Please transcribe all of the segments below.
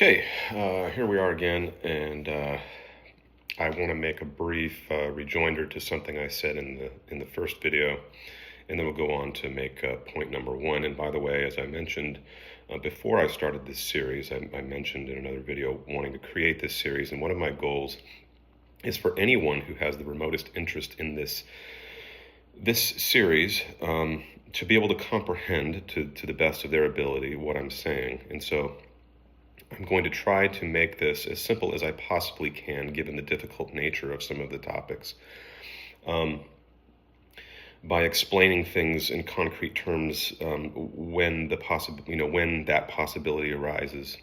Okay, here we are again, and I want to make a brief rejoinder to something I said in the first video, and then we'll go on to make point number one. And by the way, as I mentioned before I started this series, I mentioned in another video wanting to create this series, and one of my goals is for anyone who has the remotest interest in this series to be able to comprehend to the best of their ability what I'm saying. And so I'm going to try to make this as simple as I possibly can, given the difficult nature of some of the topics, by explaining things in concrete terms when that possibility arises,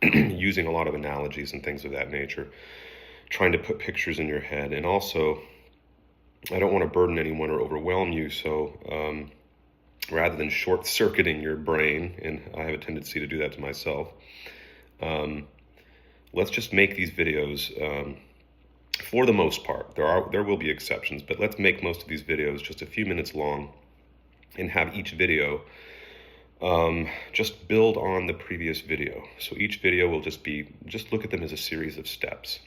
using a lot of analogies and things of that nature, trying to put pictures in your head, and also I don't want to burden anyone or overwhelm you, so rather than short-circuiting your brain, and I have a tendency to do that to myself, let's just make these videos, for the most part. There will be exceptions, but let's make most of these videos just a few minutes long, and have each video just build on the previous video. So each video will just look at them as a series of steps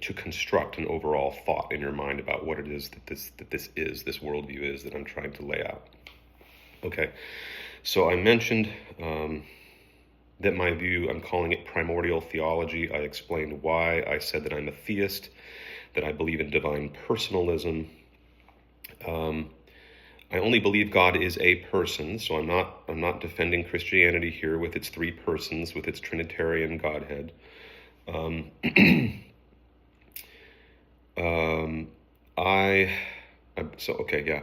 to construct an overall thought in your mind about what it is that this worldview is that I'm trying to lay out. Okay, so I mentioned that my view, I'm calling it primordial theology. I explained why I said that I'm a theist, that I believe in divine personalism. I only believe God is a person, so I'm not defending Christianity here with its three persons, with its Trinitarian Godhead.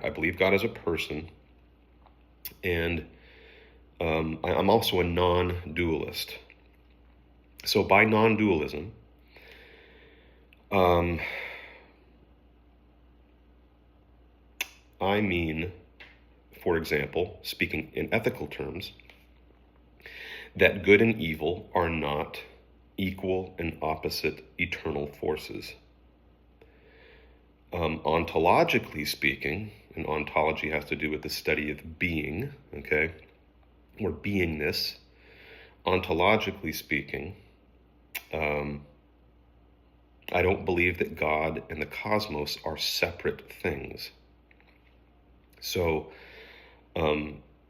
I believe God is a person, and I'm also a non-dualist. So by non-dualism, I mean, for example, speaking in ethical terms, that good and evil are not equal and opposite eternal forces. Ontologically speaking, and ontology has to do with the study of being, okay, or beingness. Ontologically speaking, I don't believe that God and the cosmos are separate things. So,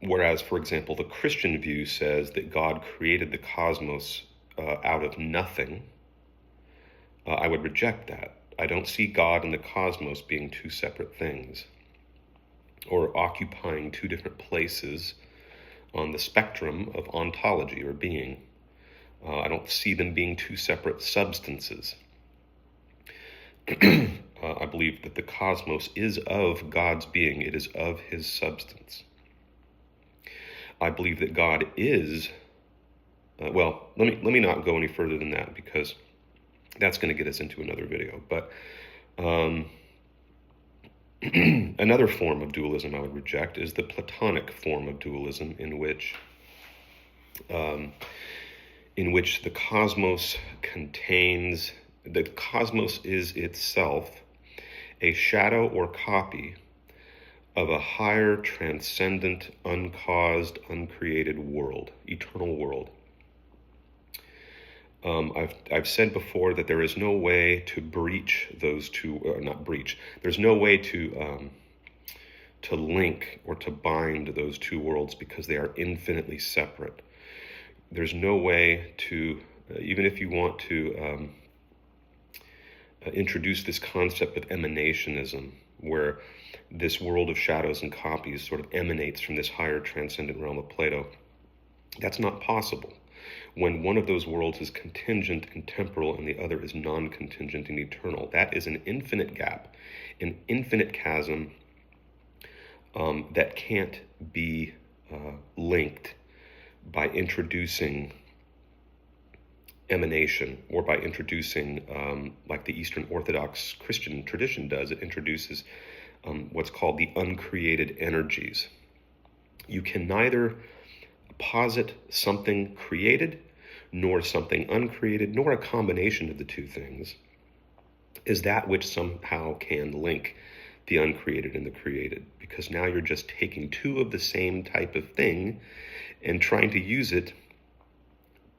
whereas, for example, the Christian view says that God created the cosmos out of nothing, I would reject that. I don't see God and the cosmos being two separate things, or occupying two different places on the spectrum of ontology or being. I don't see them being two separate substances. I believe that the cosmos is of God's being. It is of his substance. I believe that God is, let me not go any further than that, because that's going to get us into another video. But another form of dualism I would reject is the Platonic form of dualism, in which the cosmos is itself a shadow or copy of a higher, transcendent, uncaused, uncreated world, eternal world. I've said before that there is no way to breach those two, there's no way to link or to bind those two worlds, because they are infinitely separate. There's no way to, even if you want to introduce this concept of emanationism, where this world of shadows and copies sort of emanates from this higher transcendent realm of Plato, that's not possible. When one of those worlds is contingent and temporal and the other is non-contingent and eternal, that is an infinite gap, an infinite chasm that can't be linked by introducing emanation, or by introducing, like the Eastern Orthodox Christian tradition does, it introduces what's called the uncreated energies. You can neither posit something created, nor something uncreated, nor a combination of the two things, is that which somehow can link the uncreated and the created, because now you're just taking two of the same type of thing and trying to use it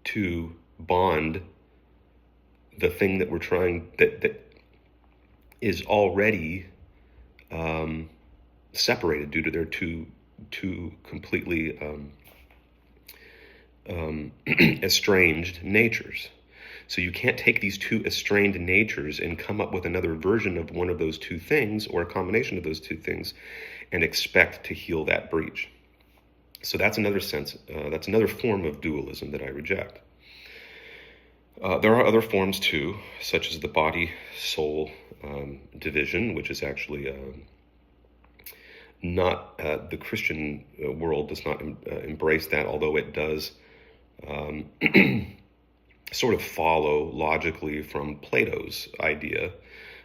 to bond the thing that we're trying, that is already separated due to their two completely estranged natures. So you can't take these two estranged natures and come up with another version of one of those two things, or a combination of those two things, and expect to heal that breach. So that's another sense, that's another form of dualism that I reject. There are other forms too, such as the body-soul division, which is actually not, the Christian world does not embrace that, although it does sort of follow logically from Plato's idea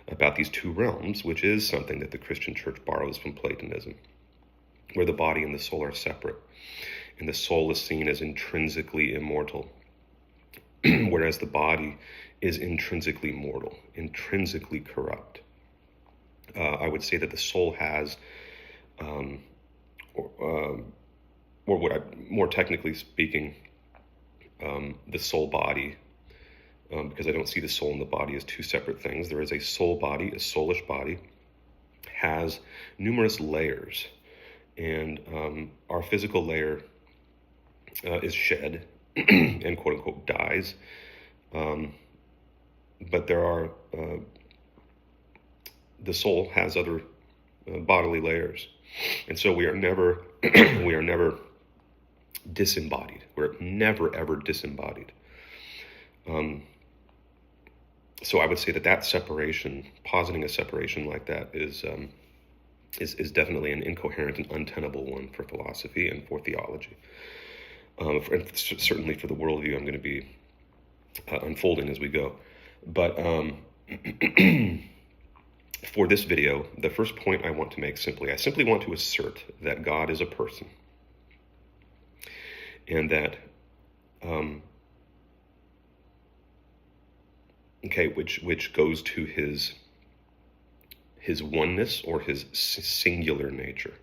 about these two realms, which is something that the Christian church borrows from Platonism, where the body and the soul are separate, and the soul is seen as intrinsically immortal, whereas the body is intrinsically mortal, intrinsically corrupt. I would say that the soul has, or what I, more technically speaking, the soul body, because I don't see the soul and the body as two separate things. There is a soul body, a soulish body, has numerous layers, and our physical layer is shed and quote unquote dies, but there are the soul has other bodily layers, and so we are never we are never disembodied. We're never ever disembodied. So I would say that separation, positing a separation like that, is definitely an incoherent and untenable one for philosophy and for theology, and certainly for the worldview I'm going to be unfolding as we go. But for this video, the first point I want to make I simply want to assert that God is a person, and that which goes to his oneness, or his singular nature.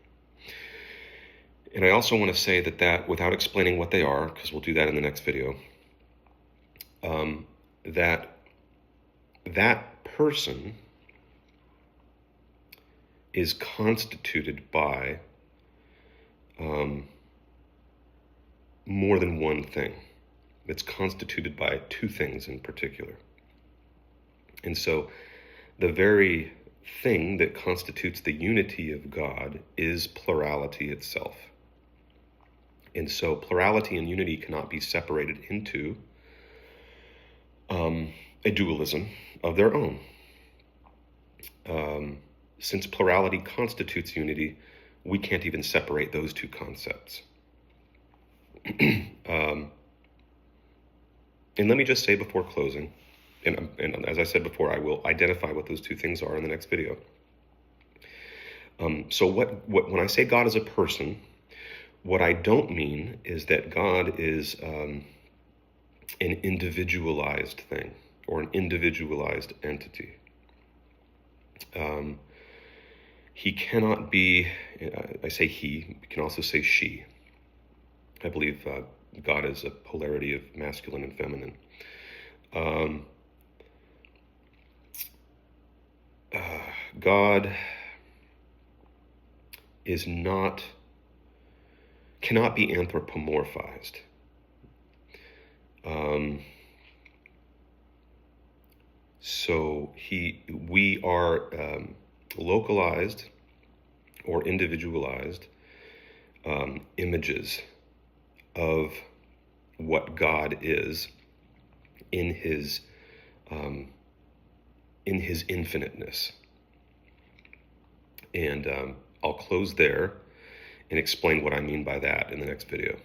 And I also want to say that without explaining what they are, because we'll do that in the next video, that person is constituted by more than one thing. It's constituted by two things in particular. And so the very thing that constitutes the unity of God is plurality itself. And so plurality and unity cannot be separated into a dualism of their own. Since plurality constitutes unity, we can't even separate those two concepts. And let me just say before closing, and as I said before, I will identify what those two things are in the next video. So when I say God is a person, what I don't mean is that God is an individualized thing, or an individualized entity. He cannot be, I say he, you can also say she. I believe God is a polarity of masculine and feminine. God cannot be anthropomorphized. So we are localized or individualized images of what God is in his infiniteness. And I'll close there and explain what I mean by that in the next video.